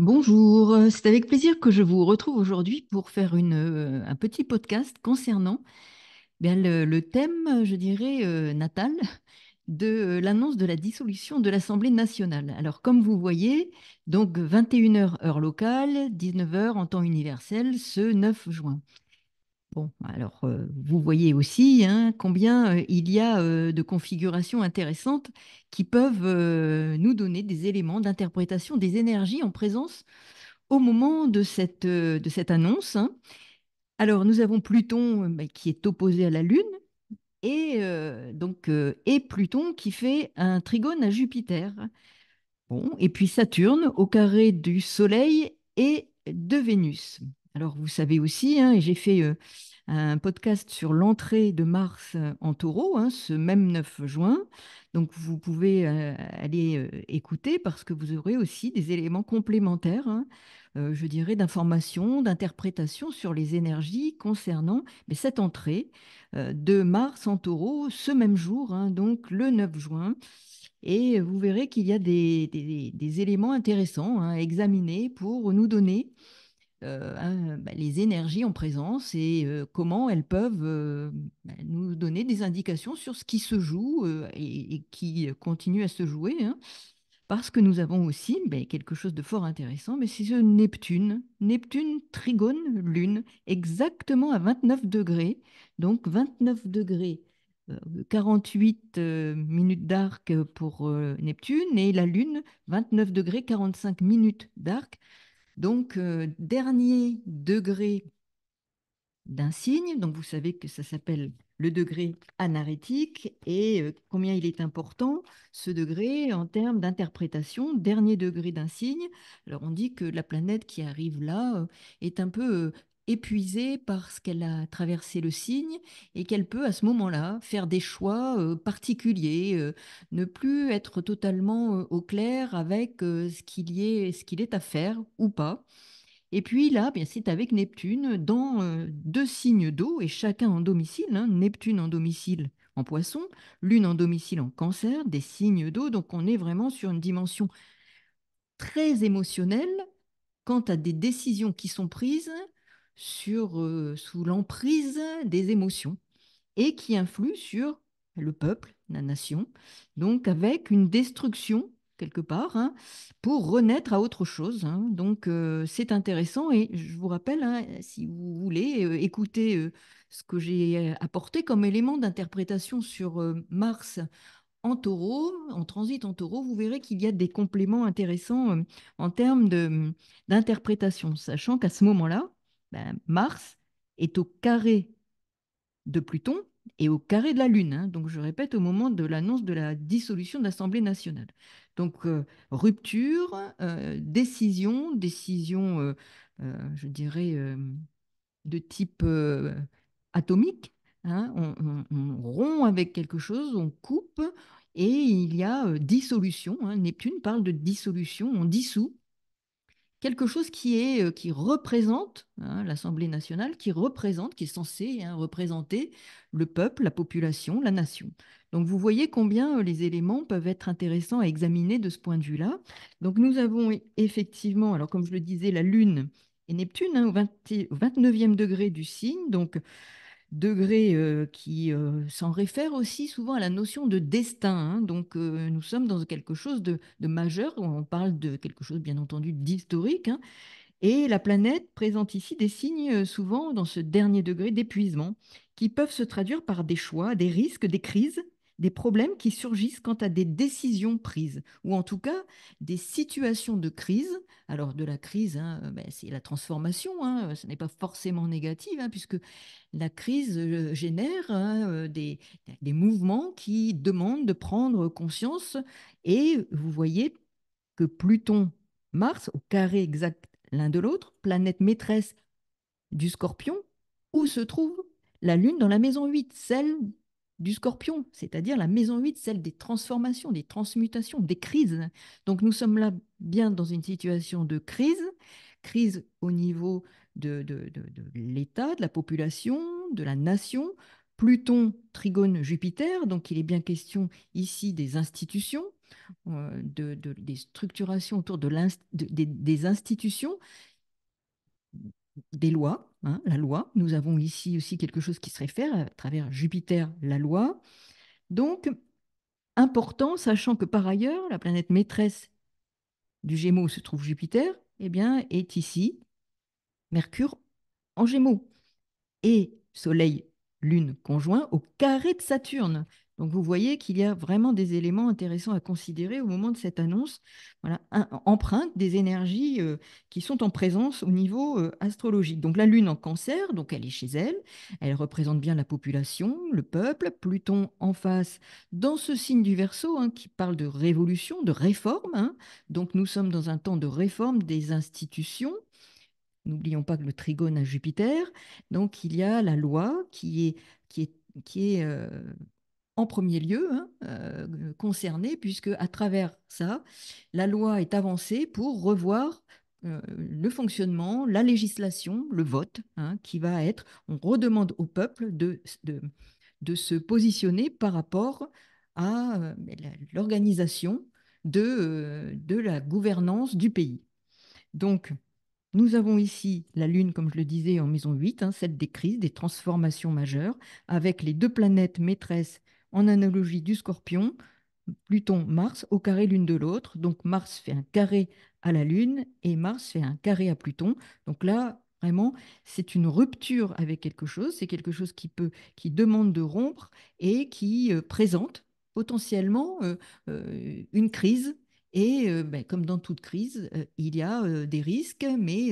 Bonjour, c'est avec plaisir que je vous retrouve aujourd'hui pour faire un petit podcast concernant le thème, je dirais, natal de l'annonce de la dissolution de l'Assemblée nationale. Alors, comme vous voyez, donc 21 heures heure locale, 19 heures en temps universel, ce 9 juin. Bon, alors vous voyez aussi hein, combien il y a de configurations intéressantes qui peuvent nous donner des éléments d'interprétation des énergies en présence au moment de cette annonce. Hein. Alors, nous avons Pluton qui est opposé à la Lune et Pluton qui fait un trigone à Jupiter. Bon, et puis Saturne au carré du Soleil et de Vénus. Alors, vous savez aussi, hein, et j'ai fait un podcast sur l'entrée de Mars en Taureau, hein, ce même 9 juin. Donc, vous pouvez aller écouter parce que vous aurez aussi des éléments complémentaires, hein, je dirais, d'information, d'interprétation sur les énergies concernant cette entrée de Mars en Taureau ce même jour, hein, donc le 9 juin. Et vous verrez qu'il y a des éléments intéressants hein, à examiner pour nous donner les énergies en présence et comment elles peuvent nous donner des indications sur ce qui se joue et qui continue à se jouer. Hein. Parce que nous avons aussi quelque chose de fort intéressant, mais c'est ce Neptune. Neptune trigone Lune, exactement à 29 degrés. Donc 29 degrés, 48 minutes d'arc pour Neptune, et la Lune, 29 degrés, 45 minutes d'arc. Donc dernier degré d'un signe. Donc, vous savez que ça s'appelle le degré anarétique et combien il est important, ce degré, en termes d'interprétation, dernier degré d'un signe. Alors, on dit que la planète qui arrive là est un peu épuisée parce qu'elle a traversé le signe et qu'elle peut, à ce moment-là, faire des choix particuliers, ne plus être totalement au clair avec ce qu'il est à faire ou pas. Et puis là, bien, c'est avec Neptune dans deux signes d'eau et chacun en domicile. Hein, Neptune en domicile en Poisson, Lune en domicile en Cancer, des signes d'eau. Donc on est vraiment sur une dimension très émotionnelle quant à des décisions qui sont prises sous l'emprise des émotions et qui influe sur le peuple, la nation, donc avec une destruction quelque part, hein, pour renaître à autre chose. Hein. Donc c'est intéressant et je vous rappelle, hein, si vous voulez écouter ce que j'ai apporté comme élément d'interprétation sur Mars en taureau, en transit en taureau, vous verrez qu'il y a des compléments intéressants en termes d'interprétation, sachant qu'à ce moment-là, Mars est au carré de Pluton et au carré de la Lune. Hein. Donc, je répète, au moment de l'annonce de la dissolution de l'Assemblée nationale. Donc, rupture, décision, je dirais, de type atomique. Hein. On rompt avec quelque chose, on coupe, et il y a dissolution. Hein. Neptune parle de dissolution, on dissout quelque chose qui représente hein, l'Assemblée nationale, qui est censé hein, représenter le peuple, la population, la nation. Donc vous voyez combien les éléments peuvent être intéressants à examiner de ce point de vue-là. Donc nous avons effectivement, alors comme je le disais, la Lune et Neptune hein, au 29e degré du signe, donc degré qui s'en réfère aussi souvent à la notion de destin. Hein. Donc, nous sommes dans quelque chose de majeur. On parle de quelque chose, bien entendu, d'historique. Hein. Et la planète présente ici des signes souvent dans ce dernier degré d'épuisement qui peuvent se traduire par des choix, des risques, des crises, des problèmes qui surgissent quant à des décisions prises, ou en tout cas des situations de crise. Alors de la crise, hein, c'est la transformation, hein, ce n'est pas forcément négatif, hein, puisque la crise génère hein, des mouvements qui demandent de prendre conscience. Et vous voyez que Pluton, Mars, au carré exact l'un de l'autre, planète maîtresse du Scorpion, où se trouve la Lune dans la maison 8, celle du Scorpion, c'est-à-dire la maison 8, celle des transformations, des transmutations, des crises. Donc nous sommes là bien dans une situation de crise, crise au niveau de l'État, de la population, de la nation. Pluton trigone Jupiter, donc il est bien question ici des institutions, des structurations autour des institutions, des lois, hein, la loi. Nous avons ici aussi quelque chose qui se réfère à travers Jupiter, la loi. Donc, important, sachant que par ailleurs, la planète maîtresse du Gémeaux où se trouve Jupiter, eh bien, est ici, Mercure en Gémeaux. Et Soleil, Lune conjoint au carré de Saturne. Donc vous voyez qu'il y a vraiment des éléments intéressants à considérer au moment de cette annonce, voilà, empreinte des énergies qui sont en présence au niveau astrologique. Donc la Lune en Cancer, donc elle est chez elle, elle représente bien la population, le peuple, Pluton en face dans ce signe du Verseau hein, qui parle de révolution, de réforme. Hein. Donc nous sommes dans un temps de réforme des institutions. N'oublions pas que le trigone à Jupiter. Donc, il y a la loi qui est, qui est en premier lieu hein, concernée, puisque à travers ça, la loi est avancée pour revoir le fonctionnement, la législation, le vote, hein, qui va être, on redemande au peuple de se positionner par rapport à l'organisation de la gouvernance du pays. Donc, nous avons ici la Lune, comme je le disais, en maison 8, hein, celle des crises, des transformations majeures, avec les deux planètes maîtresses en analogie du Scorpion, Pluton, Mars, au carré l'une de l'autre. Donc Mars fait un carré à la Lune et Mars fait un carré à Pluton. Donc là, vraiment, c'est une rupture avec quelque chose, c'est quelque chose qui demande de rompre et qui présente potentiellement une crise. Et ben, comme dans toute crise, il y a des risques, mais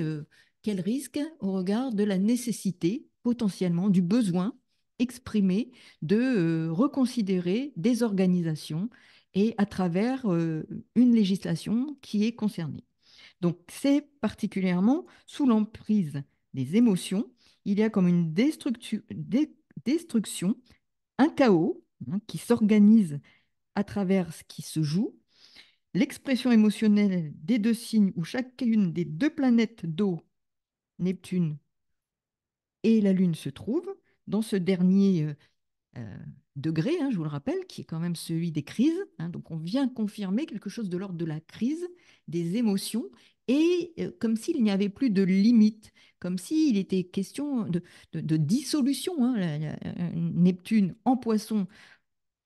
quels risques au regard de la nécessité, potentiellement, du besoin exprimé de reconsidérer des organisations et à travers une législation qui est concernée. Donc, c'est particulièrement sous l'emprise des émotions, il y a comme une destruction, un chaos hein, qui s'organise à travers ce qui se joue, l'expression émotionnelle des deux signes où chacune des deux planètes d'eau, Neptune et la Lune, se trouve. Dans ce dernier euh, degré, hein, je vous le rappelle, qui est quand même celui des crises. Hein, donc on vient confirmer quelque chose de l'ordre de la crise, des émotions, et comme s'il n'y avait plus de limite, comme s'il était question de dissolution. Hein, Neptune en poisson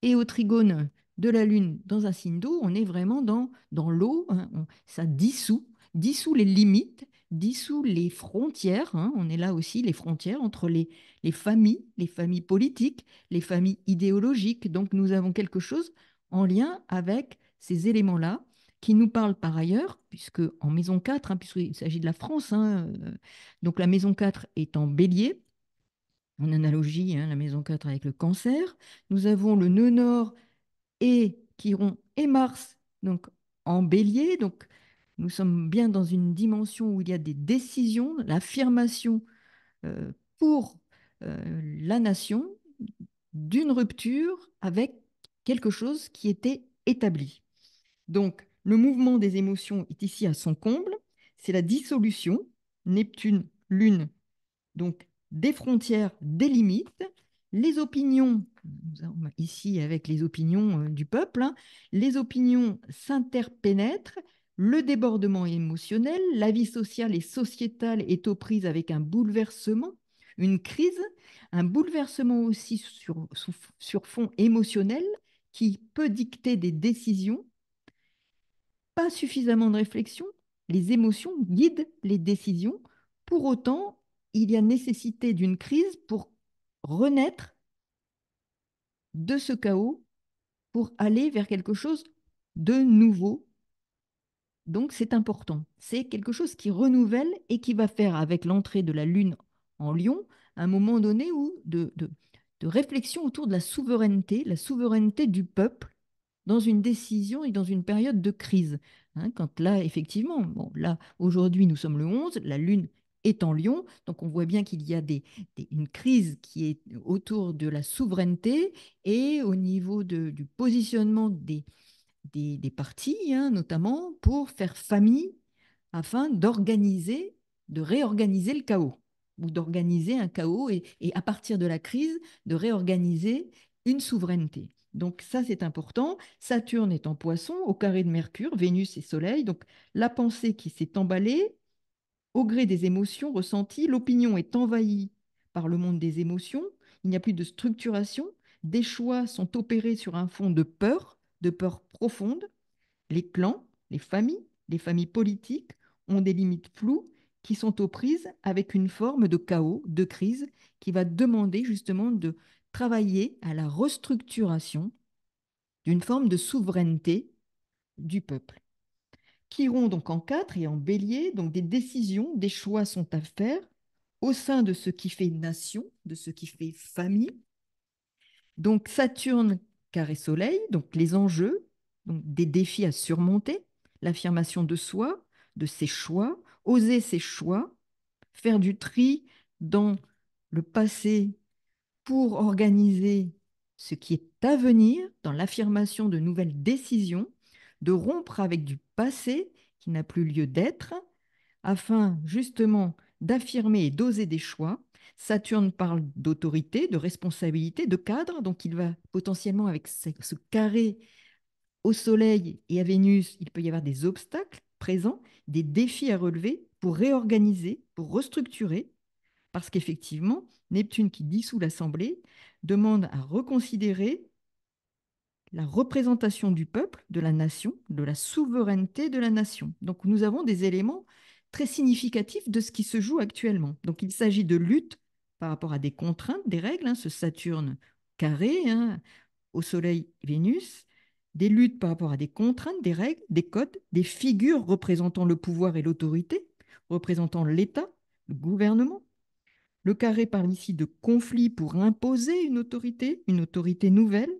et au trigone de la Lune dans un signe d'eau, on est vraiment dans l'eau, hein, ça dissout les limites, dissout les frontières, hein, on est là aussi, les frontières entre les familles politiques, les familles idéologiques. Donc nous avons quelque chose en lien avec ces éléments-là qui nous parlent par ailleurs, puisque en maison 4, hein, puisqu'il s'agit de la France, hein, donc la maison 4 est en bélier, en analogie, hein, la maison 4 avec le cancer. Nous avons le nœud nord et Chiron et Mars, donc en bélier. Donc nous sommes bien dans une dimension où il y a des décisions, l'affirmation pour la nation d'une rupture avec quelque chose qui était établi. Donc le mouvement des émotions est ici à son comble, c'est la dissolution, Neptune, Lune, donc des frontières, des limites, les opinions, ici avec les opinions du peuple, hein, les opinions s'interpénètrent, le débordement émotionnel, la vie sociale et sociétale est aux prises avec un bouleversement, une crise, un bouleversement aussi sur fond émotionnel qui peut dicter des décisions, pas suffisamment de réflexion, les émotions guident les décisions. Pour autant, il y a nécessité d'une crise pour renaître de ce chaos, pour aller vers quelque chose de nouveau. Donc c'est important. C'est quelque chose qui renouvelle et qui va faire avec l'entrée de la Lune en Lion un moment donné où de réflexion autour de la souveraineté du peuple dans une décision et dans une période de crise. Hein, quand là, effectivement, bon, là, aujourd'hui, nous sommes le 11, la Lune est en Lion, donc on voit bien qu'il y a une crise qui est autour de la souveraineté et au niveau du positionnement des partis, hein, notamment pour faire famille afin d'organiser, de réorganiser le chaos ou d'organiser un chaos et à partir de la crise, de réorganiser une souveraineté. Donc ça, c'est important. Saturne est en poisson, au carré de Mercure, Vénus et Soleil. Donc la pensée qui s'est emballée au gré des émotions ressenties, l'opinion est envahie par le monde des émotions. Il n'y a plus de structuration. Des choix sont opérés sur un fond de peur profonde. Les clans, les familles politiques ont des limites floues qui sont aux prises avec une forme de chaos, de crise, qui va demander justement de travailler à la restructuration d'une forme de souveraineté du peuple. Chiron donc en 4 et en bélier, donc des décisions, des choix sont à faire au sein de ce qui fait nation, de ce qui fait famille. Donc Saturne carré soleil, donc les enjeux, donc des défis à surmonter, l'affirmation de soi, de ses choix, oser ses choix, faire du tri dans le passé pour organiser ce qui est à venir, dans l'affirmation de nouvelles décisions, de rompre avec du passé qui n'a plus lieu d'être, afin justement d'affirmer et d'oser des choix. Saturne parle d'autorité, de responsabilité, de cadre, donc il va potentiellement avec ce carré au Soleil et à Vénus, il peut y avoir des obstacles présents, des défis à relever pour réorganiser, pour restructurer, parce qu'effectivement, Neptune qui dissout l'Assemblée demande à reconsidérer la représentation du peuple, de la nation, de la souveraineté de la nation. Donc nous avons des éléments très significatifs de ce qui se joue actuellement. Donc il s'agit de lutte par rapport à des contraintes, des règles, hein, ce Saturne carré, hein, au Soleil Vénus, des luttes par rapport à des contraintes, des règles, des codes, des figures représentant le pouvoir et l'autorité, représentant l'État, le gouvernement. Le carré parle ici de conflit pour imposer une autorité nouvelle,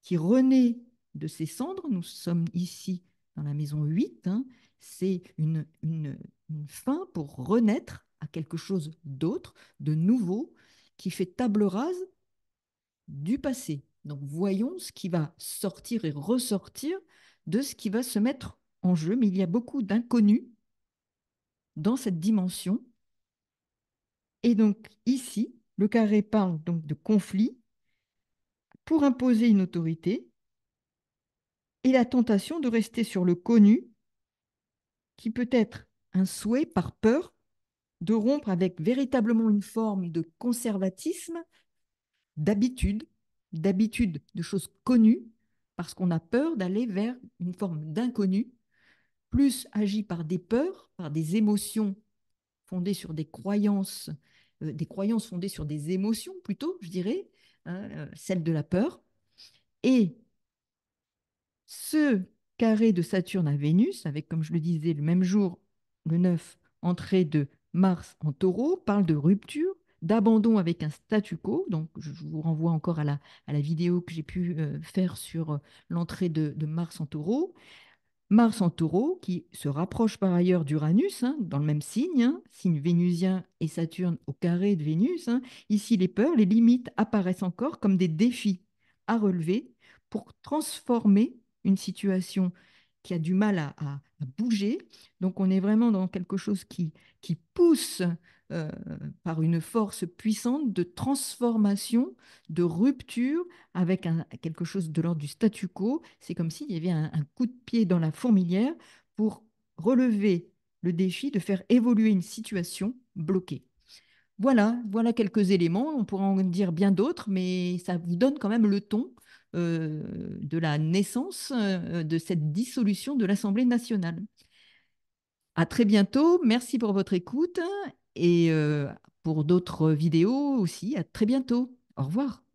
qui renaît de ses cendres. Nous sommes ici dans la maison 8. Hein. C'est une fin pour renaître à quelque chose d'autre, de nouveau, qui fait table rase du passé. Donc voyons ce qui va sortir et ressortir de ce qui va se mettre en jeu. Mais il y a beaucoup d'inconnus dans cette dimension. Et donc ici, le carré parle donc de conflit pour imposer une autorité et la tentation de rester sur le connu qui peut être un souhait par peur de rompre avec véritablement une forme de conservatisme, d'habitude, d'habitude de choses connues, parce qu'on a peur d'aller vers une forme d'inconnu, plus agi par des peurs, par des émotions fondées sur des croyances fondées sur des émotions plutôt, je dirais, hein, celle de la peur. Et ce carré de Saturne à Vénus, avec, comme je le disais, le même jour, le 9, entrée de Mars en taureau, parle de rupture, d'abandon avec un statu quo. Donc, je vous renvoie encore à la vidéo que j'ai pu faire sur l'entrée de Mars en taureau. Mars en taureau, qui se rapproche par ailleurs d'Uranus, hein, dans le même signe, hein, signe vénusien et Saturne au carré de Vénus. Hein. Ici, les peurs, les limites apparaissent encore comme des défis à relever pour transformer une situation qui a du mal à bouger. Donc, on est vraiment dans quelque chose qui pousse euh, par une force puissante de transformation, de rupture avec quelque chose de l'ordre du statu quo. C'est comme s'il y avait un coup de pied dans la fourmilière pour relever le défi de faire évoluer une situation bloquée. Voilà quelques éléments. On pourra en dire bien d'autres, mais ça vous donne quand même le ton de la naissance de cette dissolution de l'Assemblée nationale. À très bientôt. Merci pour votre écoute et pour d'autres vidéos aussi. À très bientôt. Au revoir.